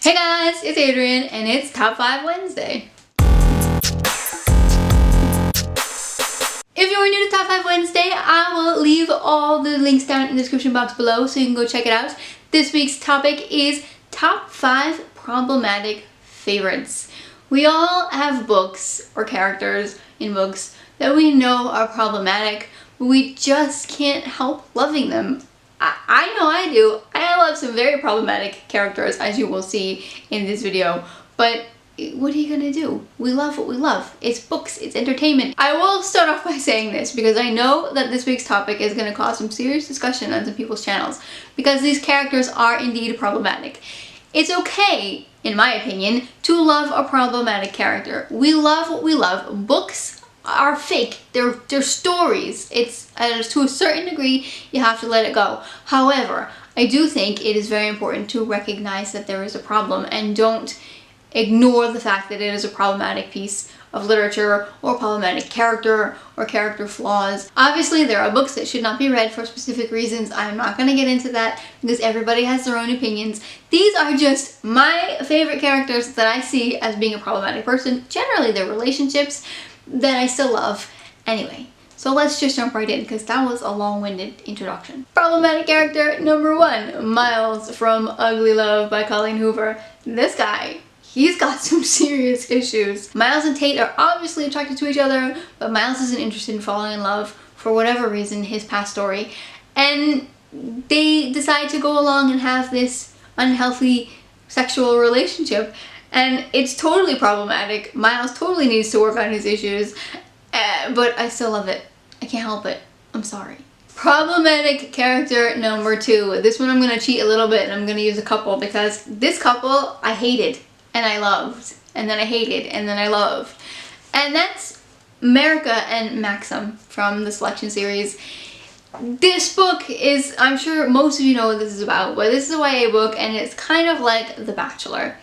Hey guys, it's Adrian and it's Top 5 Wednesday. If you're new to Top 5 Wednesday, I will leave all the links down in the description box below so you can go check it out. This week's topic is Top 5 Problematic Favorites. We all have books or characters in books that we know are problematic, but we just can't help loving them. I know I do. I love some very problematic characters, as you will see in this video, but what are you gonna do? We love what we love. It's books, it's entertainment. I will start off by saying this because I know that this week's topic is gonna cause some serious discussion on some people's channels because these characters are indeed problematic. It's okay, in my opinion, to love a problematic character. We love what we love. Books are fake. They're stories. It's to a certain degree you have to let it go. However, I do think it is very important to recognize that there is a problem and don't ignore the fact that it is a problematic piece of literature or problematic character or character flaws. Obviously, there are books that should not be read for specific reasons. I'm not going to get into that because everybody has their own opinions. These are just my favorite characters that I see as being a problematic person. Generally, their relationships that I still love. Anyway, so let's just jump right in because that was a long-winded introduction. Problematic character number 1, Miles from Ugly Love by Colleen Hoover. This guy, he's got some serious issues. Miles and Tate are obviously attracted to each other, but Miles isn't interested in falling in love for whatever reason, his past story, and they decide to go along and have this unhealthy sexual relationship. And it's totally problematic. Miles totally needs to work on his issues, but I still love it. I can't help it. I'm sorry. Problematic character number 2. This one I'm going to cheat a little bit and I'm going to use a couple because this couple I hated and I loved and then I hated and then I loved. And that's America and Maxim from the Selection series. This book is, I'm sure most of you know what this is about, but this is a YA book and it's kind of like The Bachelor,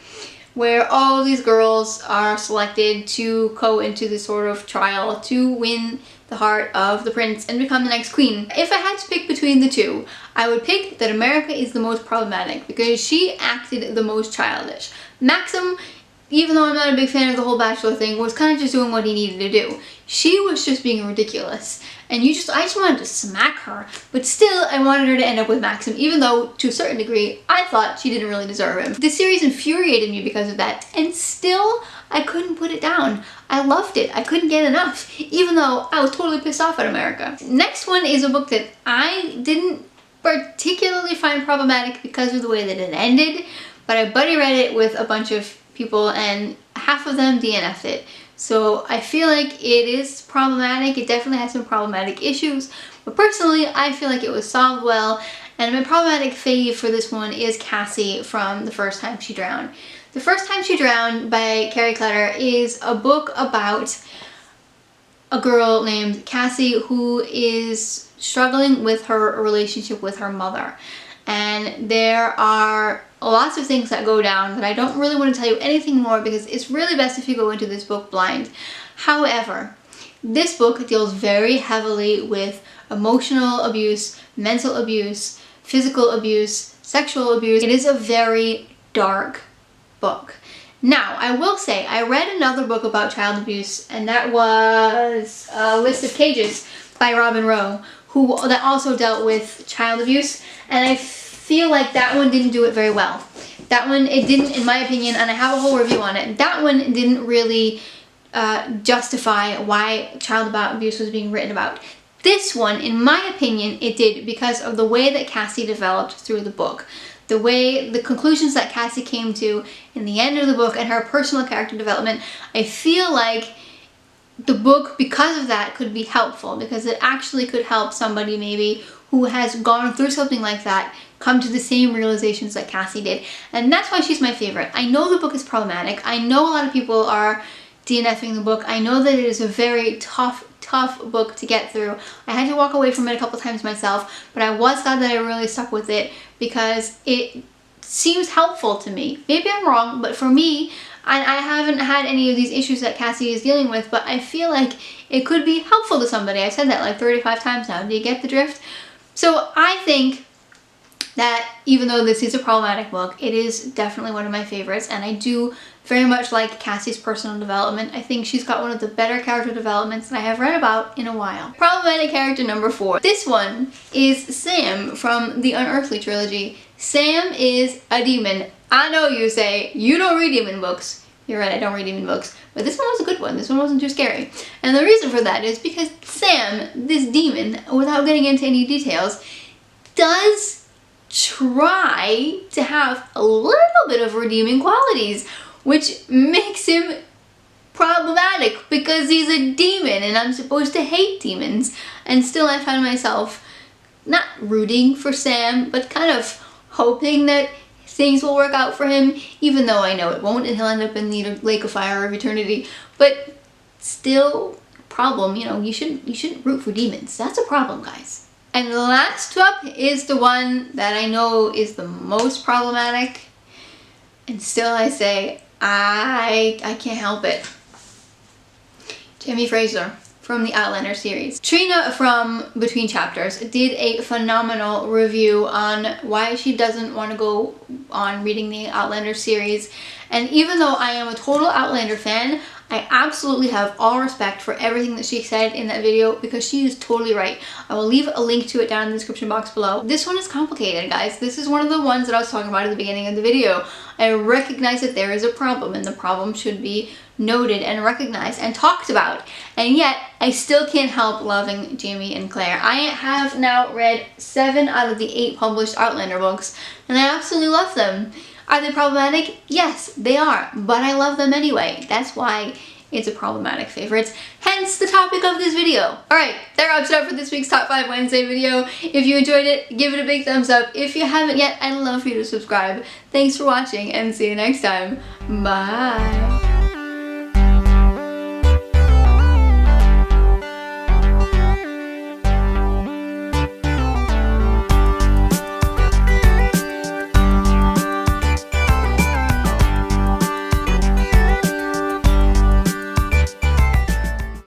where all these girls are selected to go into this sort of trial to win the heart of the prince and become the next queen. If I had to pick between the two, I would pick that America is the most problematic because she acted the most childish. Maxim, even though I'm not a big fan of the whole Bachelor thing, was kind of just doing what he needed to do. She was just being ridiculous. And I just wanted to smack her. But still, I wanted her to end up with Maxim, even though, to a certain degree, I thought she didn't really deserve him. This series infuriated me because of that, and still, I couldn't put it down. I loved it. I couldn't get enough, even though I was totally pissed off at America. Next one is a book that I didn't particularly find problematic because of the way that it ended, but I buddy read it with a bunch of people, and half of them DNF'd it. So I feel like it is problematic. It definitely has some problematic issues, but personally I feel like it was solved well, and my problematic fave for this one is Cassie from The First Time She Drowned. The First Time She Drowned by Carrie Clutter is a book about a girl named Cassie who is struggling with her relationship with her mother. And there are lots of things that go down that I don't really want to tell you anything more because it's really best if you go into this book blind. However, this book deals very heavily with emotional abuse, mental abuse, physical abuse, sexual abuse. It is a very dark book. Now, I will say, I read another book about child abuse, and that was A List of Cages by Robin Rowe, that also dealt with child abuse, and I feel like that one didn't do it very well. That one, it didn't, in my opinion, and I have a whole review on it, that one didn't really justify why child abuse was being written about. This one, in my opinion, it did because of the way that Cassie developed through the book. The conclusions that Cassie came to in the end of the book and her personal character development, I feel like the book, because of that, could be helpful because it actually could help somebody maybe who has gone through something like that come to the same realizations that Cassie did. And that's why she's my favorite. I know the book is problematic. I know a lot of people are DNFing the book. I know that it is a very tough book to get through. I had to walk away from it a couple times myself, but I was glad that I really stuck with it because it seems helpful to me. Maybe I'm wrong, but for me, I haven't had any of these issues that Cassie is dealing with, but I feel like it could be helpful to somebody. I've said that like 35 times now. Do you get the drift? So I think that even though this is a problematic book, it is definitely one of my favorites, and I do very much like Cassie's personal development. I think she's got one of the better character developments that I have read about in a while. Problematic character number 4. This one is Sam from the Unearthly Trilogy. Sam is a demon. I know you say, you don't read demon books. You're right, I don't read demon books. But this one was a good one. This one wasn't too scary. And the reason for that is because Sam, this demon, without getting into any details, does try to have a little bit of redeeming qualities, which makes him problematic because he's a demon and I'm supposed to hate demons. And still I find myself not rooting for Sam, but kind of hoping that things will work out for him, even though I know it won't and he'll end up in the lake of fire of eternity. But still, problem, you know, you shouldn't root for demons. That's a problem, guys. And the last up is the one that I know is the most problematic, and still I say, I can't help it. Jamie Fraser from the Outlander series. Trina from Between Chapters did a phenomenal review on why she doesn't want to go on reading the Outlander series, and even though I am a total Outlander fan, I absolutely have all respect for everything that she said in that video because she is totally right. I will leave a link to it down in the description box below. This one is complicated, guys. This is one of the ones that I was talking about at the beginning of the video. I recognize that there is a problem and the problem should be noted and recognized and talked about. And yet, I still can't help loving Jamie and Claire. I have now read 7 out of the 8 published Outlander books and I absolutely love them. Are they problematic? Yes, they are, but I love them anyway. That's why it's a problematic favorite, hence the topic of this video. Alright, that wraps it up for this week's Top 5 Wednesday video. If you enjoyed it, give it a big thumbs up. If you haven't yet, I'd love for you to subscribe. Thanks for watching and see you next time. Bye!